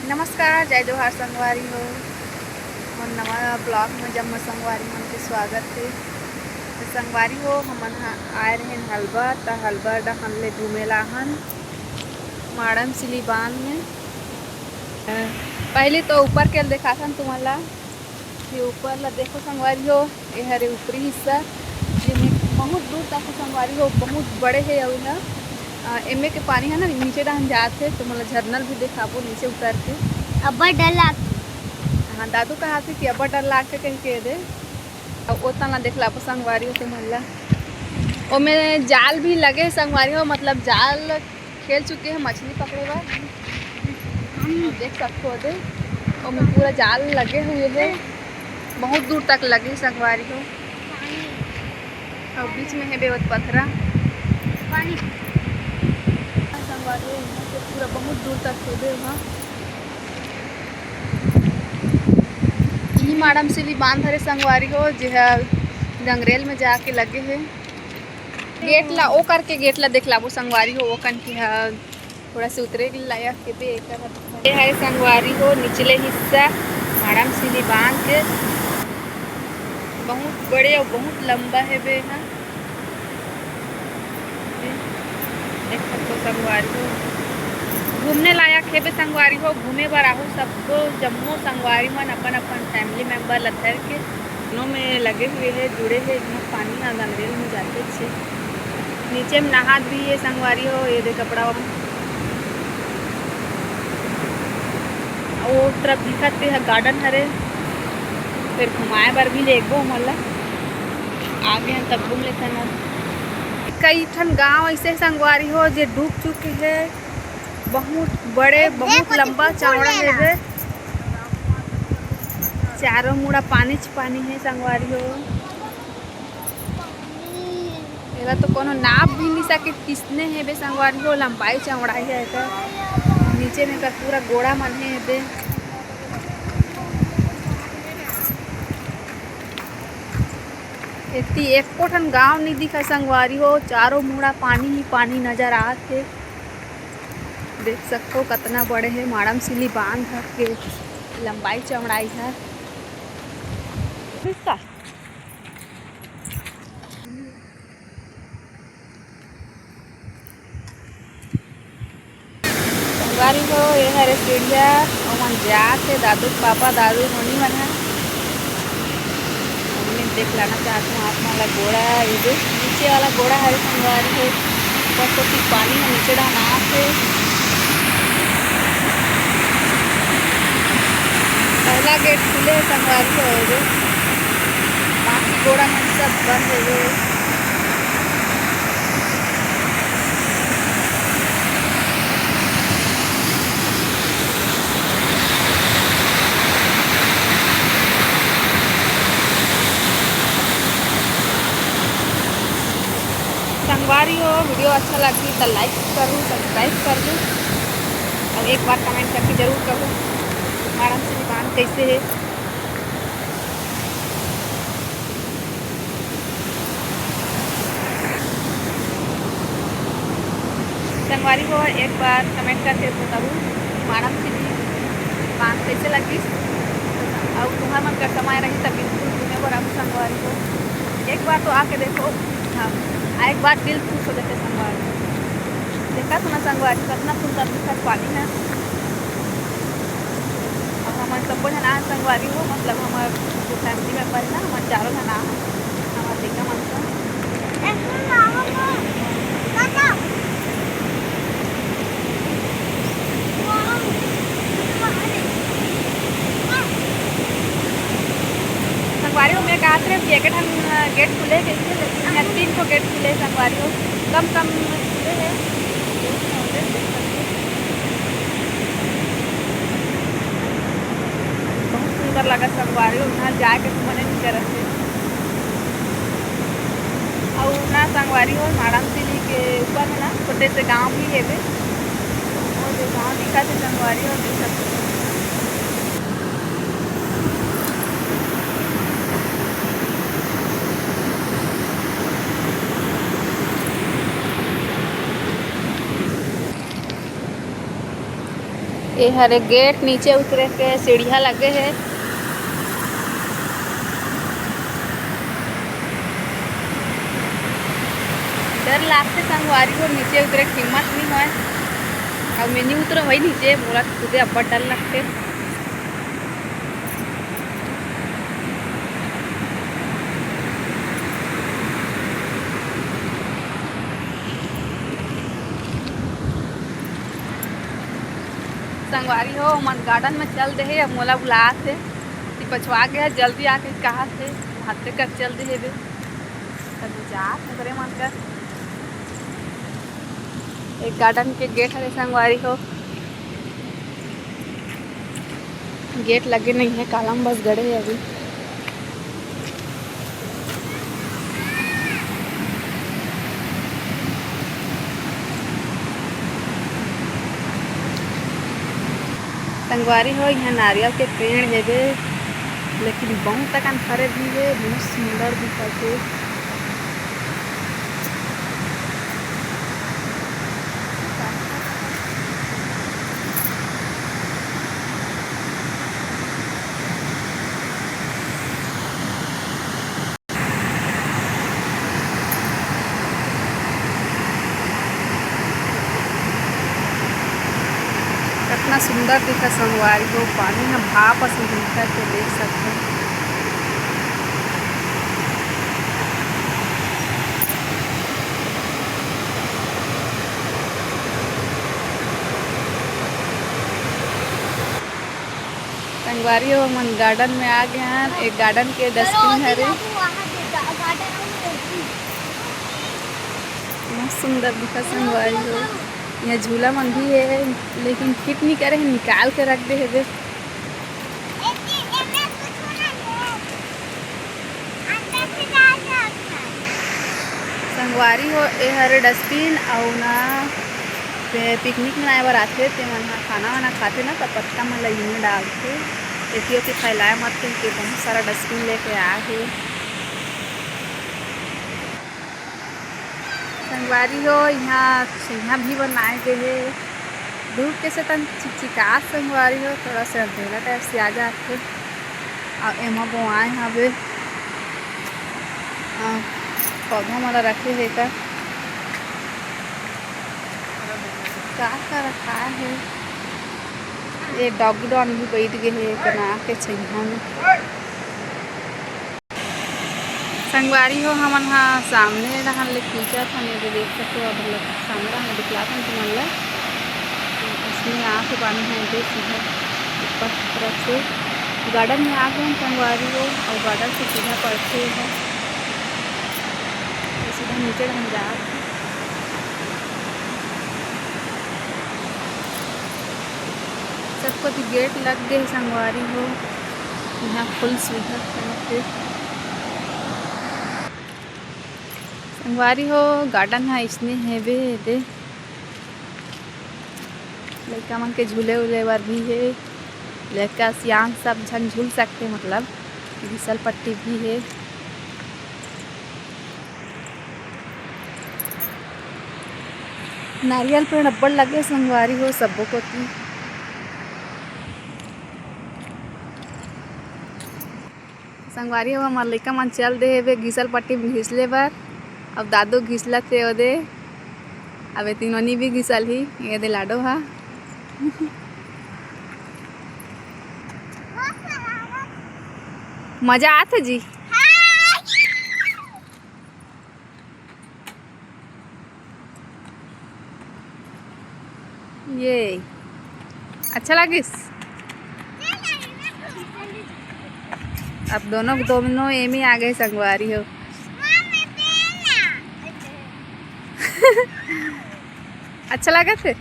नमस्कार जय जोहार संगवारी हो मन नवा ब्लॉग में जब मैं संगवारी मन के स्वागत है। तो संगवारी हो हमन आए रहे हलबा तो हलबा डहन ले घूमेला हन माड़म सिली बांध में। पहले तो ऊपर के देखा था तुम्हारा ये ऊपर ला देखो संगवारी हो ये हरे ऊपरी हिस्सा जिसमें बहुत दूर तक संगवारी हो बहुत बड़े है और एमे के पानी है ना नीचे डहन जाते तो मतलब झरनल भी देखाबो नीचे उतर के अब्बा डर लाग। हाँ दादू कहा थे कि अब्बा डर लाग के कहीं के दे अब उतना देखला संगवारी हो तुम्हारा ओमे जाल भी लगे संगवारी हो मतलब जाल खेल चुके हैं मछली पकड़े बार देख सकते हो दे ओमे पूरा जाल लगे हुए हैं बहुत दूर तक लगे संगवारी हो और बीच में है बेवत पथरा पानी संगवारी हो यहाँ से पूरा बहुत दूर तक हो गए वहाँ माड़म सिली बांध हरे संगवारी हो जो है गंगरेल में जाके लगे है गेट ला ओ करके गेट ला देखला वो संगवारी हो वो कन की थोड़ा से उतरे लायक के दे ये है संगवारी हो निचले हिस्सा माड़म सिली बांध के बहुत बड़े और बहुत लंबा है बे यहाँ देख सकते संगवारी हो घूमने लायक है बे संगवारी हो घूमे बर आहू सबको जम्मू संगवारी मन अपन अपन फैमिली मेंबर लथर के दोनों में लगे हुए हैं जुड़े हैं इसमें पानी ना गंगरेल में जाते छे नीचे में नहात भी है संगवारी हो ये दे कपड़ा वो तरफ दिखते है गार्डन हरे फिर घुमाए बर भी लेगो मतलब आगे हैं तब घूम लेते हैं कई ठन गांव ऐसे संगवारी हो जो डूब चुके हैं बहुत बड़े बहुत लंबा चौड़ा है चारों मुड़ा पानी है संगवारी हो एला तो कोनो नाप भी नहीं सके किसने है बे संगवारी हो लंबाई चौड़ाई है का नीचे में का पूरा गोड़ा मन है बे इतनी एक कोठन गांव नहीं दिखा संगवारी हो चारों मुड़ा पानी ही पानी नजर आते देख सकते हो कितना बड़े है माड़म सिली बांध के लंबाई चौड़ाई है संगवारी हो ये हरे सीढ़िया और मन जाते दादू पापा दादू होनी मन है देख लाना चाहती हूँ आप वाला घोड़ा ये जो नीचे वाला घोड़ा है संगवारी है ऊपर तो पानी है नीचे डाना है पहला गेट खुले संगवारी हो जो बाकी घोड़ा मन सब बंद हो गए संगवारी हो वीडियो अच्छा लगी तो लाइक करूँ सब्सक्राइब कर लूँ और एक बार कमेंट करके ज़रूर करूँ माड़म सिली बांध कैसे है संगवारी हो एक बार कमेंट करके बताऊँ माड़म सिली बांध कैसे लगी और तुम्हारा मन का समय रही तब बिल्कुल तुम्हें पर आप संगवारी हो एक बार तो आके देखो हाँ एक बार दिल खुश हो जाते संगवारी देखा तो ना संगवारी कितना सुंदर दिखा पानी है और हमारे सबको जना संगवारी हो मतलब हमारे जो फैमिली मेम्बर है ना हमारे चारों जना हमारे देखा मन संगवारी हो मैं कहा थे गेट हम गेट खुले कैसे लेकिन 3 को गेट खुले संगवारी हो कम खुले है बहुत सुंदर लगा संगवारी हो वहाँ जाके मने नहीं कर रहे और ना संगवारी हो माड़म सिली के ऊपर है ना छोटे से गांव भी है और जो गाँव दिखा थे संगवारी हो देख सकते ये हरे गेट नीचे उतरे के सीढ़िया लगे है। डर लागते संगवारी को नीचे उतरे हिम्मत नहीं है। अब मैं नहीं उतरो वही नीचे बोला खुदे अब्बा डर लगते। संगवारी हो मन गार्डन में चल दे अब मोला बुला थे पछवा गया जल्दी आके कहा थे हाथ कर चल दे बे तब जा करे मन कर। एक गार्डन के गेट है संगवारी हो गेट लगे नहीं है कालम बस गड़े है अभी। संगवारी हो यहाँ नारियल के पेड़ है बे लेकिन बहुत तक फरे भी है बहुत सुंदर दिखते है। कितना सुंदर दिखा संगवारी हो पानी में भाप दिखता तो देख सकते हैं। संगवारी हो मन गार्डन में आ गए हैं। एक गार्डन के डस्टबिन है रे बहुत सुंदर दिखा संगवारी हो। यहाँ झूला मन भी है लेकिन फिट नहीं करे निकाल के रख दे है। संगवारी हो ए हरे डस्टबिन और ना पिकनिक मनाए बर आते ते मन खाना वाना खाते ना तब पत्ता मन लगी डालते एतियो के फैलाए मत के बहुत सारा डस्टबिन लेके आए है। संगवारी हो यहाँ भी बनाए गए है धूप के से तन चिकचिका संगवारी हो थोड़ा सा अंधेरा टाइप से आ जाते और एमा बोआए हवे पौधा माला रखे है का रखा है। ये डॉगी डॉन भी बैठ गए है बना के छैया में। संगवारी हो हमन हाँ सामने रहन ले खींचा था नहीं देख सकते हो अब सामने रहन दिखला था तुम ला इसमें आके पानी है देख सीधा ऊपर तरफ से गार्डन में आ गए संगवारी हो और गार्डन से सीधा पड़ते हैं सीधा नीचे हम जा सबको तो गेट लग गए संगवारी हो यहाँ फुल सुविधा है। संगवारी हो गार्डन है इसने है बे दे लड़का मन के झूले उले बर भी है लड़का सियान सब झन झूल सकते मतलब घिसल पट्टी भी है। नारियल पेड़ अब्बड़ लगे संगवारी हो सबो को थी। संगवारी हो हमार लड़का मन चल दे है घिसल पट्टी घिसले बर अब दादू घिसला थे ओदे अब तीनों भी घिसल ही ये दे लाडो हा मजा आते जी। ये अच्छा लगिस अब दोनों एम ही आ गए संगवारी हो अच्छा लगा थे।